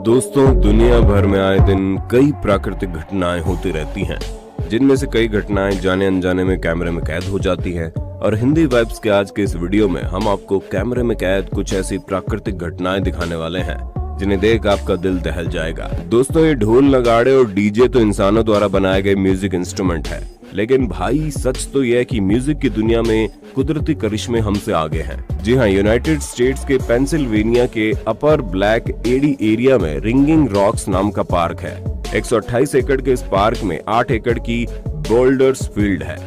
दोस्तों, दुनिया भर में आए दिन कई प्राकृतिक घटनाएं होती रहती हैं, जिनमें से कई घटनाएं जाने अनजाने में कैमरे में कैद हो जाती हैं। और हिंदी वाइब्स के आज के इस वीडियो में हम आपको कैमरे में कैद कुछ ऐसी प्राकृतिक घटनाएं दिखाने वाले हैं जिन्हें देख आपका दिल दहल जाएगा। दोस्तों, ये ढोल, नगाड़े और डीजे तो इंसानों द्वारा बनाए गए म्यूजिक इंस्ट्रूमेंट है, लेकिन भाई सच तो यह है कि म्यूजिक की दुनिया में कुदरती करिश्मे हमसे आगे हैं। जी हाँ, यूनाइटेड स्टेट्स के पेंसिल्वेनिया के अपर ब्लैक एडी एरिया में रिंगिंग रॉक्स नाम का पार्क है। 128 एकड़ के इस पार्क में 8 एकड़ की बोल्डर्स फील्ड है,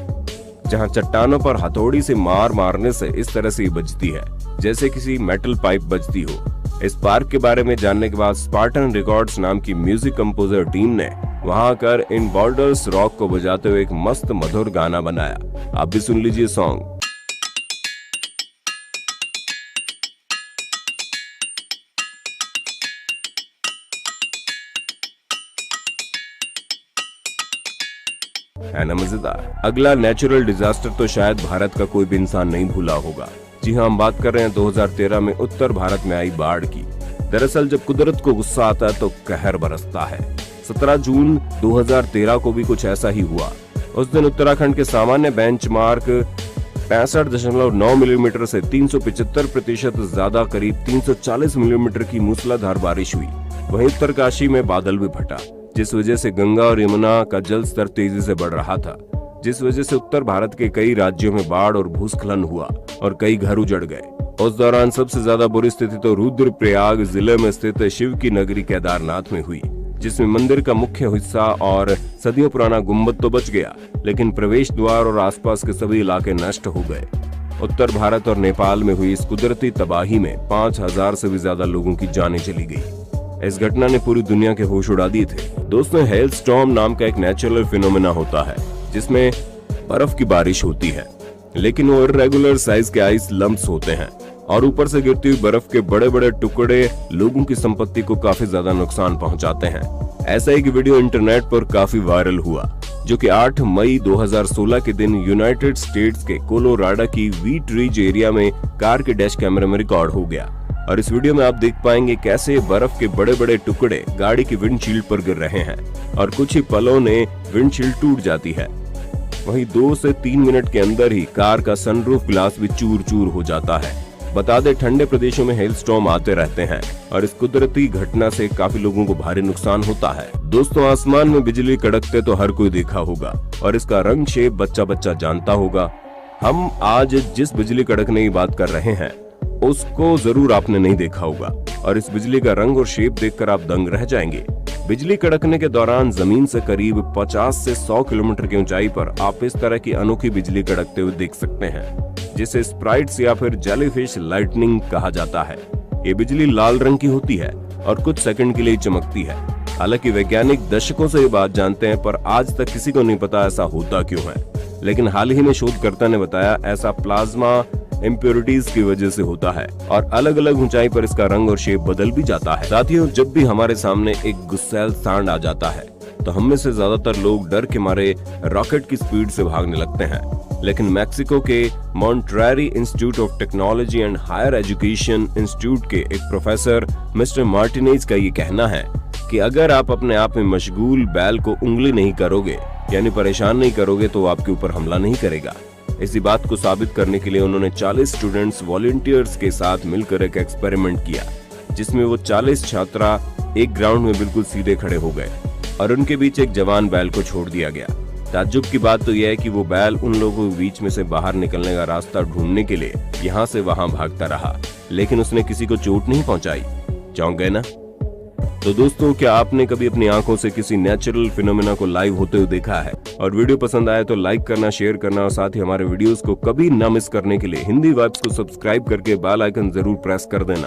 जहां चट्टानों पर हथौड़ी से मारने से इस तरह से बजती है जैसे किसी मेटल पाइप बजती हो। इस पार्क के बारे में जानने के बाद स्पार्टन रिकॉर्ड्स नाम की म्यूजिक कंपोजर टीम ने वहां आकर इन बोल्डर्स रॉक को बजाते हुए एक मस्त मधुर गाना बनाया। आप भी सुन लीजिए सॉन्ग। है ना मजेदार। अगला नेचुरल डिजास्टर तो शायद भारत का कोई भी इंसान नहीं भूला होगा। जी हाँ, हम बात कर रहे हैं 2013 में उत्तर भारत में आई बाढ़ की। दरअसल जब कुदरत को गुस्सा आता है तो कहर बरसता है। 17 जून 2013 को भी कुछ ऐसा ही हुआ। उस दिन उत्तराखंड के सामान्य बेंचमार्क 65.9 मिलीमीटर से 375% ज्यादा करीब 340 मिलीमीटर की मूसलाधार बारिश हुई। वहीं उत्तरकाशी में बादल भी फटा, जिस वजह से गंगा और यमुना का जल स्तर तेजी से बढ़ रहा था, जिस वजह से उत्तर भारत के कई राज्यों में बाढ़ और भूस्खलन हुआ और कई घर उजड़ गए। उस दौरान सबसे ज्यादा बुरी स्थिति तो रुद्रप्रयाग जिले में स्थित शिव की नगरी केदारनाथ में हुई, जिसमें मंदिर का मुख्य हिस्सा और सदियों पुराना गुम्बद तो बच गया, लेकिन प्रवेश द्वार और आसपास के सभी इलाके नष्ट हो गए। उत्तर भारत और नेपाल में हुई इस कुदरती तबाही में 5000 से भी ज्यादा लोगों की जानें चली गई। इस घटना ने पूरी दुनिया के होश उड़ा दिए थे। दोस्तों, हेल स्टॉर्म नाम का एक नेचुरल फिनोमेना होता है जिसमें बर्फ की बारिश होती है, लेकिन वो इर्रेगुलर साइज के आइस लम्प्स होते हैं और ऊपर से गिरती हुई बर्फ के बड़े बड़े टुकड़े लोगों की संपत्ति को काफी ज्यादा नुकसान पहुंचाते हैं। ऐसा एक वीडियो इंटरनेट पर काफी वायरल हुआ, जो कि 8 मई 2016 के दिन यूनाइटेड स्टेट्स के कोलोराडो की व्हीट रिज एरिया में कार के डैश कैमरे में रिकॉर्ड हो गया। और इस वीडियो में आप देख पाएंगे कैसे बर्फ के बड़े बड़े टुकड़े गाड़ी की विंडशील्ड पर गिर रहे हैं और कुछ ही पलों ने विंडशील्ड टूट जाती है। वहीं 2 से 3 मिनट के अंदर ही कार का सनरूफ ग्लास भी चूर चूर हो जाता है। बता दें, ठंडे प्रदेशों में हेल स्टॉर्म आते रहते हैं और इस कुदरती घटना से काफी लोगों को भारी नुकसान होता है। दोस्तों, आसमान में बिजली कड़कते तो हर कोई देखा होगा और इसका रंग शेप बच्चा बच्चा जानता होगा। हम आज जिस बिजली कड़कने की बात कर रहे हैं उसको जरूर आपने नहीं देखा होगा, और इस बिजली का रंग और शेप देखकर आप दंग रह जाएंगे। बिजली कड़कने के दौरान जमीन से करीब 50 से 100 किलोमीटर की ऊंचाई पर आप इस तरह की अनोखी बिजली कड़कते हुए देख सकते हैं, जिसे स्प्राइट्स या फिर जेलीफिश लाइटनिंग कहा जाता है। ये बिजली लाल रंग की होती है और कुछ सेकंड के लिए चमकती है। हालांकि वैज्ञानिक दशकों से ये बात जानते हैं, पर आज तक किसी को नहीं पता ऐसा होता क्यों है। लेकिन हाल ही में शोधकर्ता ने बताया ऐसा प्लाज्मा इम्प्योरिटीज की वजह से होता है और अलग अलग ऊंचाई पर इसका रंग और शेप बदल भी जाता है। साथियों, जब भी हमारे सामने एक गुस्सैल सांड आ जाता है तो हम में से ज्यादातर लोग डर के मारे रॉकेट की स्पीड से भागने लगते हैं, लेकिन मैक्सिको के Monterrey Institute of Technology and Higher Education institute के एक प्रोफेसर मिस्टर मार्टिनेज का ये कहना है कि अगर आप अपने आप में मशगूल बैल को उंगली नहीं करोगे, यानी परेशान नहीं करोगे, तो आपके ऊपर हमला नहीं करेगा। इसी बात को साबित करने के लिए उन्होंने 40 स्टूडेंट्स वॉलंटियर्स के साथ मिलकर एक एक्सपेरिमेंट किया, जिसमें वो 40 छात्रा एक ग्राउंड में बिल्कुल सीधे खड़े हो गए और उनके बीच एक जवान बैल को छोड़ दिया गया। ताज्जुब की बात तो यह है कि वो बैल उन लोगों के बीच में से बाहर निकलने का रास्ता ढूंढने के लिए यहाँ से वहां भागता रहा, लेकिन उसने किसी को चोट नहीं पहुंचाई। चौंक गए ना? तो दोस्तों, क्या आपने कभी अपनी आंखों से किसी नेचुरल फिनोमेना को लाइव होते हुए देखा है? और वीडियो पसंद आए तो लाइक करना, शेयर करना और साथ ही हमारे वीडियोस को कभी न मिस करने के लिए हिंदी वाइब्स को सब्सक्राइब करके बेल आइकन जरूर प्रेस कर देना।